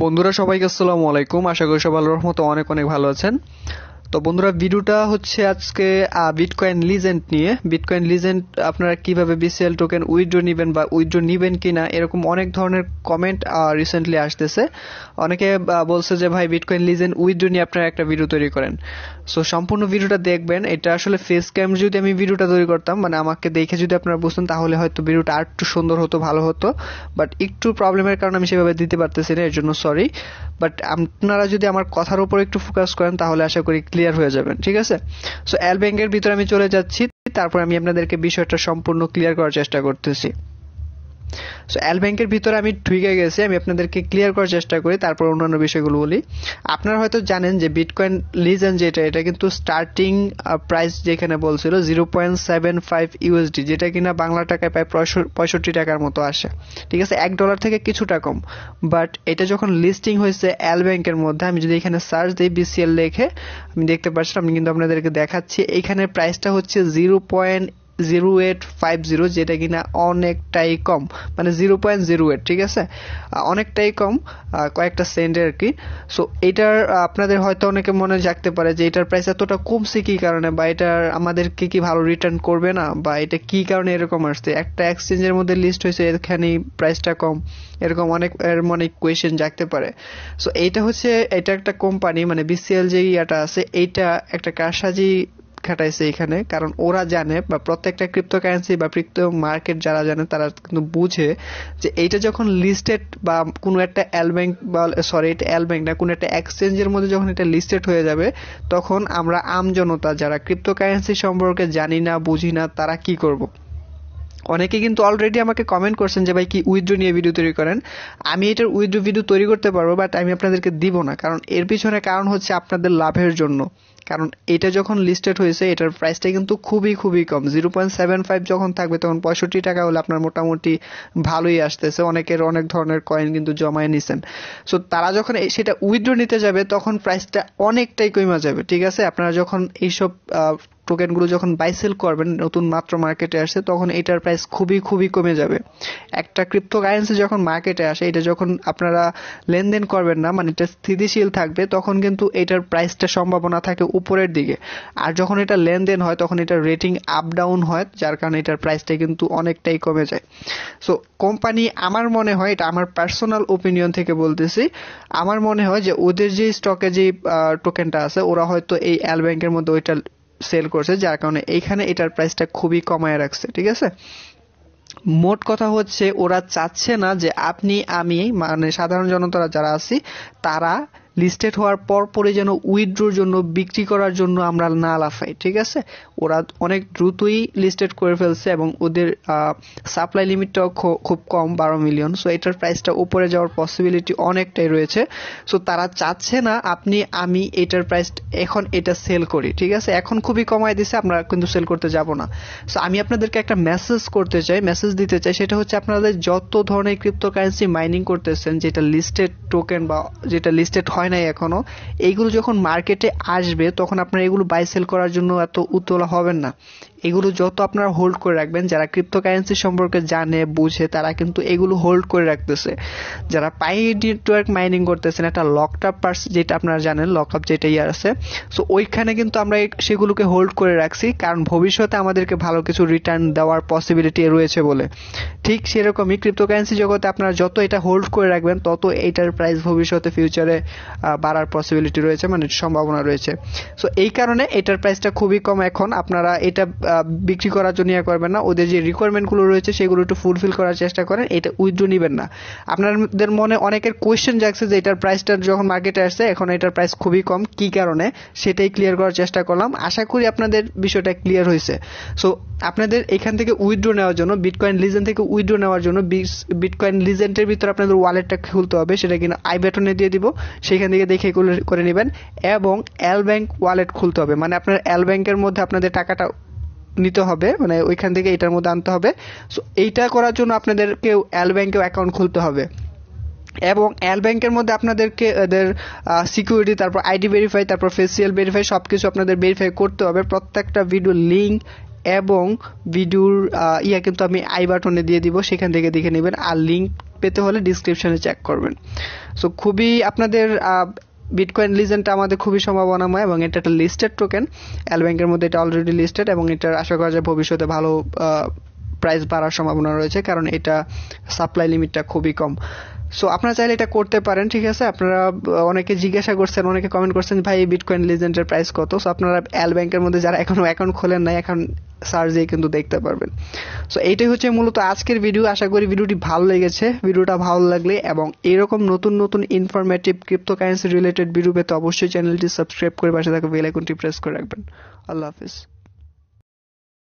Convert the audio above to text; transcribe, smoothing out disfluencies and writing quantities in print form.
বন্ধুরা সবাইকে আসসালামু আলাইকুম। আশা করি সবাই আল্লাহর রহমতে অনেক অনেক ভালো আছেন। তো বন্ধুরা, ভিডিওটা হচ্ছে আজকে বিটকয়েন লিজেন্ড নিয়ে। বিটকয়েন লিজেন্ড আপনারা কিভাবে বিসিএল টোকেন উইথড্র নেবেন বা উইথড্র নেবেন কিনা, এরকম অনেক ধরনের কমেন্ট রিসেন্টলি আসতেছে। অনেকে বলছে যে ভাই বিটকয়েন লিজেন্ড উইথড্র নিয়ে আপনারা একটা ভিডিও তৈরি করেন। সো সম্পূর্ণ ভিডিওটা দেখবেন। এটা আসলে ফেস ক্যাম যদি আমি ভিডিওটা তৈরি করতাম, মানে আমাকে দেখে যদি আপনারা বুঝতেন, তাহলে হয়তো ভিডিওটা আর একটু সুন্দর হতো, ভালো হতো। বাট একটু প্রবলেমের কারণে আমি সেভাবে দিতে পারতেছি না, এর জন্য সরি। বাট আপনারা যদি আমার কথার উপর একটু ফোকাস করেন তাহলে আশা করি ক্লিয়ার হয়ে যাবেন, ঠিক আছে? সো LBank-এর ভিতরে আমি চলে যাচ্ছি, তারপর আমি আপনাদেরকে বিষয়টা সম্পূর্ণ ক্লিয়ার করার চেষ্টা করতেছি। সো LBank-এর ভিতরে আমি ঢুকে গেছি, আমি আপনাদেরকে ক্লিয়ার করার চেষ্টা করি, তারপর অন্যান্য বিষয়গুলো বলি। আপনারা হয়তো জানেন যে বিটকয়েন লিজেন্ড এটা কিন্তু স্টার্টিং প্রাইস যেখানে বলছিল 0.75 USD, যেটা কিনা বাংলা টাকায় প্রায় 65 টাকার মতো আসে, ঠিক আছে? $1 থেকে কিছুটা কম। বাট এটা যখন লিস্টিং হয়েছে LBank-এর মধ্যে, আমি যদি এখানে সার্চ দিই BCL লিখে, আমি দেখতে পাচ্ছি, আমি কিন্তু আপনাদেরকে দেখাচ্ছি, এইখানে প্রাইসটা হচ্ছে 0.0850, যেটা কিনা অনেকটাই কম, মানে 0.08, ঠিক আছে? অনেকটাই কম, কয়েকটা সেন্টের আর কি। সো এটার আপনাদের হয়তো অনেকে মনে জাগতে পারে যে এটার প্রাইস এতটা কমছে কি কারণে, বা এটার আমাদেরকে কি ভালো রিটার্ন করবে না, বা এটা কি কারণে এরকম আসছে, একটা এক্সচেঞ্জের মধ্যে লিস্ট হয়েছে এখানে প্রাইসটা কম, এরকম অনেক কোয়েশ্চেন জাগতে পারে। সো এইটা হচ্ছে, এটা একটা কোম্পানি, মানে BCL যে ইয়াটা আছে, এইটা একটা কারসাজি খাটাইছে এখানে, কারণ ওরা জানে, বা প্রত্যেকটা ক্রিপ্টোকারেন্সি বা ক্রিপ্টো মার্কেট যারা জানে তারা কিন্তু বুঝে যে এইটা যখন লিস্টেড বা কোনো একটা LBank, বা সরি এটা LBank না, কোনো একটা এক্সচেঞ্জের মধ্যে যখন এটা লিস্টেড হয়ে যাবে, তখন আমরা আমজনতা যারা ক্রিপ্টোকারেন্সি সম্পর্কে জানি না, বুঝি না, তারা কি করব? অনেকে কিন্তু অলরেডি আমাকে কমেন্ট করছেন যে ভাই কি উইথড্র নিয়ে ভিডিও তৈরি করেন। আমি এটার উইথড্র ভিডিও তৈরি করতে পারবো, বাট আমি আপনাদেরকে দিব না, কারণ এর পিছনে কারণ হচ্ছে আপনাদের লাভের জন্য। কারণ এটা যখন লিস্টেড হয়েছে, এটার প্রাইসটা কিন্তু খুবই খুবই কম। 0.75 যখন থাকবে, তখন 65 টাকা হলে আপনার মোটামুটি ভালোই আসতেছে। অনেকের অনেক ধরনের কয়েন কিন্তু জমায় নিছেন। সো তারা যখন সেটা উইথড্র নিতে যাবে, তখন প্রাইসটা অনেকটাই কমে যাবে, ঠিক আছে? আপনারা যখন এইসব টোকেনগুলো যখন বাই সেল করবেন, নতুন মাত্র মার্কেটে আসছে, তখন এটার প্রাইস খুবই খুবই কমে যাবে। একটা ক্রিপ্টোকারেন্সি যখন মার্কেটে আসে, এটা যখন আপনারা লেনদেন করবেন না, মানে এটা স্থিতিশীল থাকবে, তখন কিন্তু এটার প্রাইসটা সম্ভাবনা থাকে উপরের দিকে। আর যখন এটা লেনদেন হয়, তখন এটার রেটিং আপ ডাউন হয়, যার কারণে এটার প্রাইসটা কিন্তু অনেকটাই কমে যায়। সো কোম্পানি, আমার মনে হয়, এটা আমার পার্সোনাল ওপিনিয়ন থেকে বলতেছি, আমার মনে হয় যে ওদের যে স্টকে যে টোকেনটা আছে, ওরা হয়তো এই LBank-এর মধ্যে ওইটা সেল করছে, যার কারণে এইখানে এটার প্রাইসটা খুবই কমায় রাখছে, ঠিক আছে? মোট কথা হচ্ছে, ওরা চাচ্ছে না যে আপনি আমি, মানে সাধারণ জনতা যারা আছি, তারা লিস্টেড হওয়ার পরপরই যেন উইথড্রোর জন্য, বিক্রি করার জন্য আমরা না লাফাই, ঠিক আছে? ওরা অনেক দ্রুতই লিস্টেড করে ফেলছে, এবং ওদের সাপ্লাই লিমিটটাও খুব কম, 12 মিলিয়ন। সো এটার প্রাইসটা উপরে যাওয়ার পসিবিলিটি অনেকটাই রয়েছে। সো তারা চাচ্ছে না আপনি আমি এটার প্রাইস এখন এটা সেল করি, ঠিক আছে? এখন খুবই কমায় দিছে, আমরা কিন্তু সেল করতে যাব না। সো আমি আপনাদেরকে একটা মেসেজ দিতে চাই, সেটা হচ্ছে আপনাদের যত ধরনের ক্রিপ্টোকারেন্সি মাইনিং করতেছেন, যেটা লিস্টেড টোকেন বা যেটা লিস্টেড হয় নাই এখনো, এইগুলো যখন মার্কেটে আসবে, তখন আপনারা এগুলো বাই সেল করার জন্য এত উতলা হবেন না। এগুলো যত আপনারা হোল্ড করে রাখবেন, যারা ক্রিপ্টোকারেন্সি সম্পর্কে জানে বুঝে, তারা কিন্তু এগুলো হোল্ড করে রাখতেছে। যারা পাই নেটওয়ার্ক মাইনিং করতেছেন, একটা লকড আপ যেটা আপনারা জানেন, লক আপ যেটা ইয়ার আছে, সো ওইখানে কিন্তু আমরা সেগুলোকে হোল্ড করে রাখছি, কারণ ভবিষ্যতে আমাদেরকে ভালো কিছু রিটার্ন দেওয়ার পসিবিলিটি রয়েছে বলে। ঠিক সেরকমই ক্রিপ্টোকারেন্সি জগতে আপনারা যত এটা হোল্ড করে রাখবেন, তত এটার প্রাইস ভবিষ্যতে ফিউচারে বাড়ার পসিবিলিটি রয়েছে, মানে সম্ভাবনা রয়েছে। সো এই কারণে এটার প্রাইসটা খুবই কম এখন। আপনারা এটা বিক্রি করার জন্য ইয়ে করবেন না, ওদের যে রিকোয়ারমেন্টগুলো রয়েছে সেগুলো একটু ফুলফিল করার চেষ্টা করেন, এটা উইথড্র নেবেন না। আপনাদের মনে অনেকের কোয়েশ্চেন জাগছে যে এটার প্রাইসটা যখন মার্কেটে আসছে, এখন এটার প্রাইস খুবই কম, কি কারণে, সেটাই ক্লিয়ার করার চেষ্টা করলাম। আশা করি আপনাদের বিষয়টা ক্লিয়ার হয়েছে। সো আপনাদের এখান থেকে উইথড্র নেওয়ার জন্য, বিটকয়েন লিজেন্ড থেকে উইথড্র নেওয়ার জন্য, বিটকয়েন লিজেন্ডের ভিতরে আপনাদের ওয়ালেটটা খুলতে হবে, সেটা কিনা আই বাটনে দিয়ে দিব, সেখান থেকে দেখে করে নেবেন। এবং LBank ওয়ালেট খুলতে হবে, মানে আপনার LBank-এর মধ্যে আপনাদের টাকাটা নিতে হবে, মানে ওইখান থেকে এটার মধ্যে আনতে হবে। সো এইটা করার জন্য আপনাদেরকে LBank-এও অ্যাকাউন্ট খুলতে হবে, এবং LBank-এর মধ্যে আপনাদেরকে এদের সিকিউরিটি, তারপর আইডি ভেরিফাই, তারপর ফেসিয়াল ভেরিফাই, সবকিছু আপনাদের ভেরিফাই করতে হবে। প্রত্যেকটা ভিডিও লিঙ্ক এবং ভিডিওর কিন্তু আমি আই বাটনে দিয়ে দিব, সেখান থেকে দেখে নেবেন। আর লিঙ্ক পেতে হলে ডিসক্রিপশনে চেক করবেন। সো খুবই আপনাদের বিটকয়েন লিজেন্ডটা আমাদের খুবই সম্ভাবনাময় এবং এটা একটা লিস্টেড টোকেন। LBank-এর মধ্যে এটা অলরেডি লিস্টেড এবং এটার আশা করা যায় ভবিষ্যতে ভালো প্রাইস বাড়ার সম্ভাবনা রয়েছে, কারণ এটা সাপ্লাই লিমিটটা খুবই কম। সো আপনারা চাইলে এটা করতে পারেন, ঠিক আছে। আপনারা অনেকে জিজ্ঞাসা করছেন, অনেকে কমেন্ট করছেন ভাই বিটকয়েন লিজেন্ডের প্রাইস কত। সো আপনারা LBank-এর মধ্যে যারা এখনো অ্যাকাউন্ট খোলেন নাই, এখন সার্চ দিয়ে কিন্তু দেখতে পারবেন। সো এইটাই হচ্ছে মূলত আজকের ভিডিও। আশা করি ভিডিওটি ভালো লেগেছে। ভিডিওটা ভালো লাগলে এবং এরকম নতুন নতুন ইনফরমেটিভ ক্রিপ্টোকারেন্সি রিলেটেড ভিডিও পেতে অবশ্যই চ্যানেলটি সাবস্ক্রাইব করে পাশে থাকা বেল আইকনটি প্রেস করে রাখবেন। আল্লাহ হাফেজ।